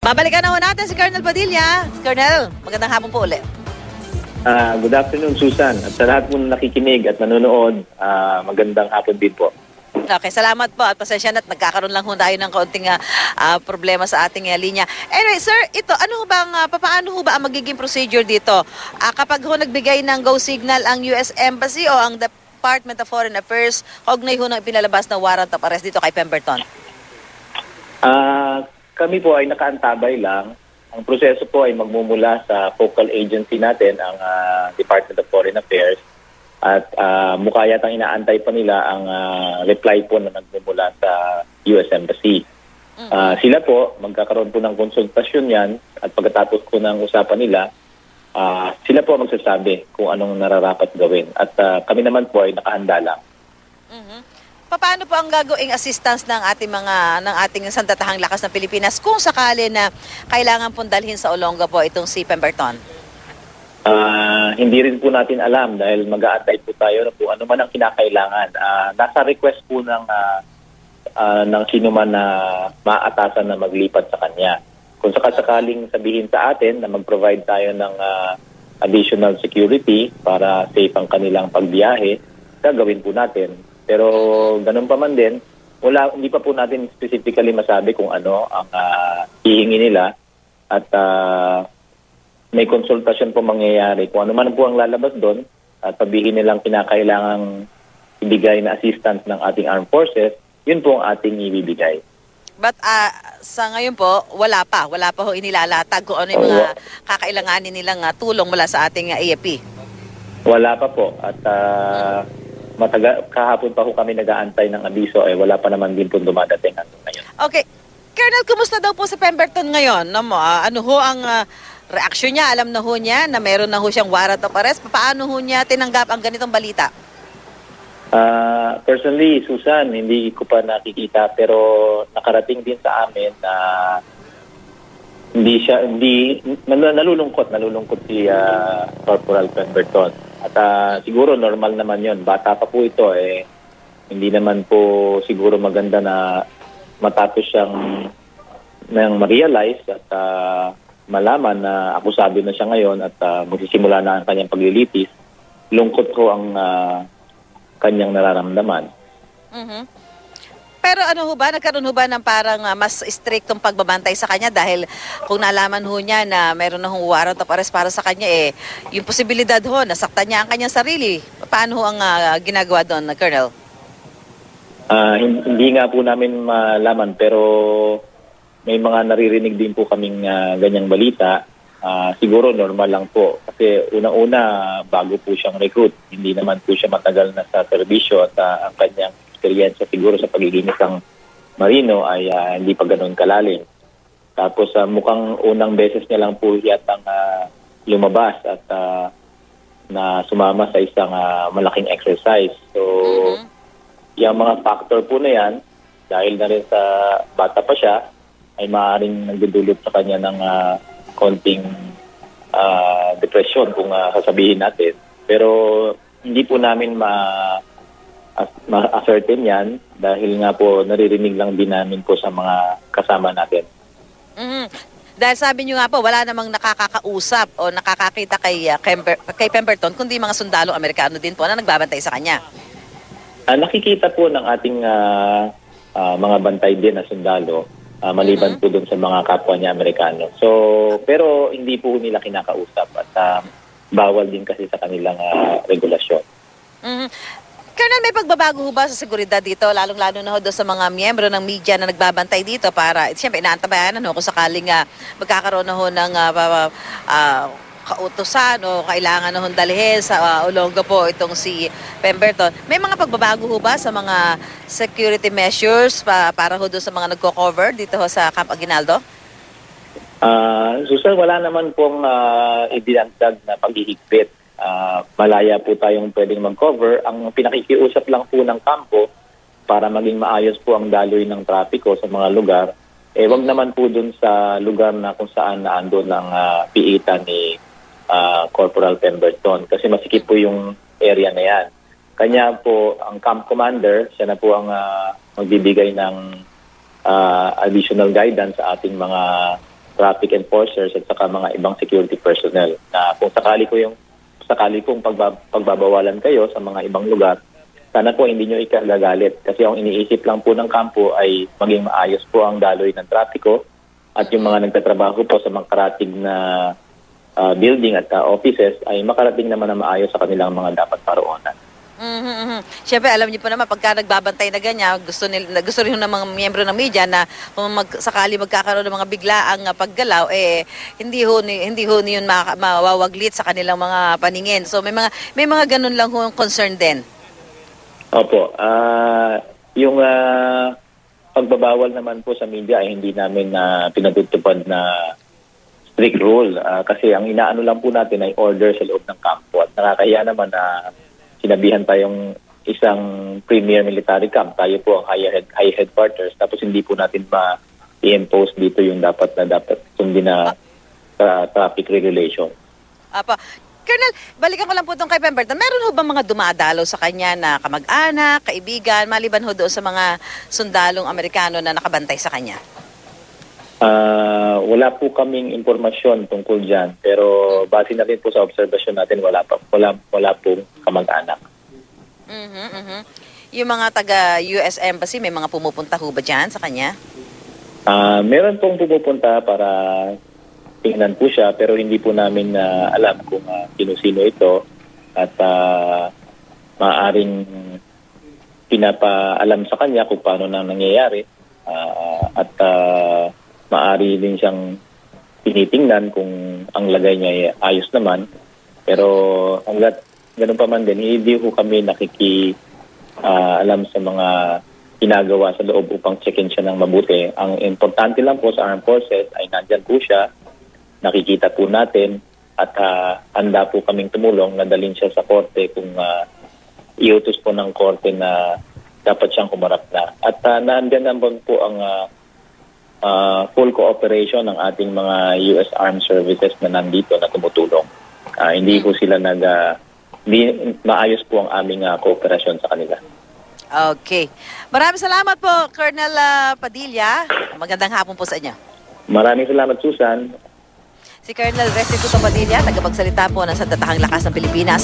Babalikan na ho natin si Colonel Padilla. Colonel, magandang hapon po ulit. Good afternoon, Susan. At sa lahat mo na nakikinig at nanonood, magandang hapon din po. Okay, salamat po at pasensya na at nagkakaroon lang ho tayo ng kaunting problema sa ating linya. Anyway, sir, ito, papaano ho ba ang magiging procedure dito? Kapag ho nagbigay ng go signal ang US Embassy o ang Department of Foreign Affairs, kaugnay ho ng pinalabas na warrant of arrest dito kay Pemberton? Kami po ay nakaantabay lang. Ang proseso po ay magmumula sa focal agency natin, ang Department of Foreign Affairs. At mukha yatang inaantay pa nila ang reply po na nagmumula sa US Embassy. Sila po, magkakaroon po ng konsultasyon yan at pagkatapos po ng usapan nila, sila po magsasabi kung anong nararapat gawin. At kami naman po ay nakahanda lang. Paano po ang gagawing assistance ng ating sandatahang lakas ng Pilipinas kung sakali na kailangan pong dalhin sa Olonga po itong si Pemberton? Hindi rin po natin alam dahil mag-aantay po tayo na po ano man ang kinakailangan. Nasa request po ng sino man na maatasan na maglipat sa kanya. Kung sakaling sabihin sa atin na mag-provide tayo ng additional security para safe ang kanilang pagbiyahe, gagawin po natin. Pero ganun pa man din, hindi pa po natin specifically masabi kung ano ang hihingi nila at may konsultasyon po mangyayari. Kung ano man po ang lalabas doon at sabihin nilang kinakailangang ibigay na assistance ng ating armed forces, yun po ang ating ibibigay. But sa ngayon po, wala pa ho inilalatag kung ano yung mga kakailanganin nilang tulong mula sa ating AFP. Wala pa po. At kahapon pa ho kami nag-aantay ng abiso, wala pa naman din po dumadating hanggang ngayon. Okay. Colonel, kumusta daw po sa Pemberton ngayon? Ano ho ang reaksyon niya? Alam na ho niya na meron na ho siyang warrant of arrest. Paano ho niya tinanggap ang ganitong balita? Personally, Susan, hindi ko pa nakikita pero nakarating din sa amin na nalulungkot si Corporal Pemberton. At siguro normal naman yon. Bata pa po ito hindi naman po siguro maganda na matapos siyang ma-realize at malaman na akusado na siya ngayon at magsisimula na ang kanyang paglilitis. Lungkot ko ang kanyang nararamdaman. Pero nagkaroon ho ba ng parang mas strictong pagbabantay sa kanya dahil kung nalaman ho niya na meron na hong warrant of arrest para sa kanya, yung posibilidad ho, nasaktan niya ang kanyang sarili. Paano ho ang ginagawa doon, Colonel? Hindi nga po namin malaman pero may mga naririnig din po kaming ganyang balita. Siguro normal lang po kasi unang-una bago po siyang recruit. Hindi naman po siya matagal na sa serbisyo at ang kanyang experience siguro sa pagiging isang marino ay hindi pa ganoon kalalim. Tapos mukhang unang beses niya lang po yatang lumabas at na sumama sa isang malaking exercise. So, yung mga factor po na yan, dahil na rin sa bata pa siya, ay maaaring nagdudulot sa kanya ng konting depression kung sasabihin natin. Pero hindi po namin ma-ascertain yan dahil nga po naririnig lang din namin po sa mga kasama natin. Dahil sabi niyo nga po, wala namang nakakakausap o nakakakita kay Pemberton kundi mga sundalo Amerikano din po na nagbabantay sa kanya. Nakikita po ng ating mga bantay din na sundalo maliban po dun sa mga kapwa niya Amerikano. So, pero hindi po nila kinakausap at bawal din kasi sa kanilang regulasyon. Colonel, may pagbabago ho ba sa seguridad dito, lalong-lalo na ho doon sa mga miyembro ng media na nagbabantay dito para, siyempre, inaantabayanan ho kung sakaling magkakaroon na ho ng kautusan o kailangan na ho dalhin sa Olonga po itong si Pemberton. May mga pagbabago ho ba sa mga security measures para ho doon sa mga nagko-cover dito ho sa Camp Aguinaldo? Susan, wala naman pong idinagdag na paghihigpit. Malaya po tayong pwedeng mag-cover. Ang pinakikiusap lang po ng kampo para maging maayos po ang daloy ng trapiko sa mga lugar, wag naman po dun sa lugar na kung saan naandun ang piitan ni Corporal Pemberton kasi masikip po yung area na yan. Kanya po, ang camp commander, siya na po ang magbibigay ng additional guidance sa ating mga traffic enforcers at saka mga ibang security personnel na kung sakali kong pagbabawalan kayo sa mga ibang lugar, sana po hindi nyo ikagagalit kasi ang iniisip lang po ng kampo ay maging maayos po ang daloy ng trapiko at yung mga nagtatrabaho po sa mga karatig na building at offices ay makarating naman na maayos sa kanilang mga dapat paroonan. Siyempre, alam niyo po naman, pagka nagbabantay na ganyan, gusto rin ng mga miyembro ng media na kung sakali magkakaroon ng mga biglaang paggalaw, hindi ho yun mawawaglit sa kanilang mga paningin. So, may mga ganun lang ho concern din. Opo. Yung pagbabawal naman po sa media ay hindi namin pinatutupad na strict rule. Kasi ang inaano lang po natin ay order sa loob ng kampo. At nakakahiya naman na sinabihan tayong isang premier military camp. Tayo po ang high headquarters. Tapos hindi po natin ma-impose dito yung dapat sundin na traffic regulation. Apa. Colonel, balikan ko lang po itong kay Pemberton. Meron ho ba mga dumadalaw sa kanya na kamag-anak, kaibigan, maliban ho doon sa mga sundalong Amerikano na nakabantay sa kanya? Wala po kaming impormasyon tungkol dyan. Pero base na rin po sa obserbasyon natin, wala pong kamag-anak. Yung mga taga-US Embassy, may mga pumupunta ho ba dyan sa kanya? Meron pong pumupunta para tingnan po siya pero hindi po namin alam kung sino-sino ito at maaaring pinapaalam sa kanya kung paano nang nangyayari at maaari din siyang tinitingnan kung ang lagay niya ay ayos naman. Pero hanggat ganun pa man din, hindi ko kami alam sa mga ginagawa sa loob upang check-in siya ng mabuti. Ang importante lang po sa armed forces ay nandyan po siya, nakikita po natin at handa po kaming tumulong na dalhin siya sa korte kung iutos po ng korte na dapat siyang kumarap na. At nandyan naman po ang full cooperation ng ating mga US Armed Services na nandito na tumutulong. Hindi po sila maayos po ang aming kooperasyon sa kanila. Okay. Maraming salamat po, Colonel Padilla. Magandang hapon po sa inyo. Maraming salamat, Susan. Si Colonel Restituto Padilla, tagapagsalita po ng Sandatahang Lakas ng Pilipinas.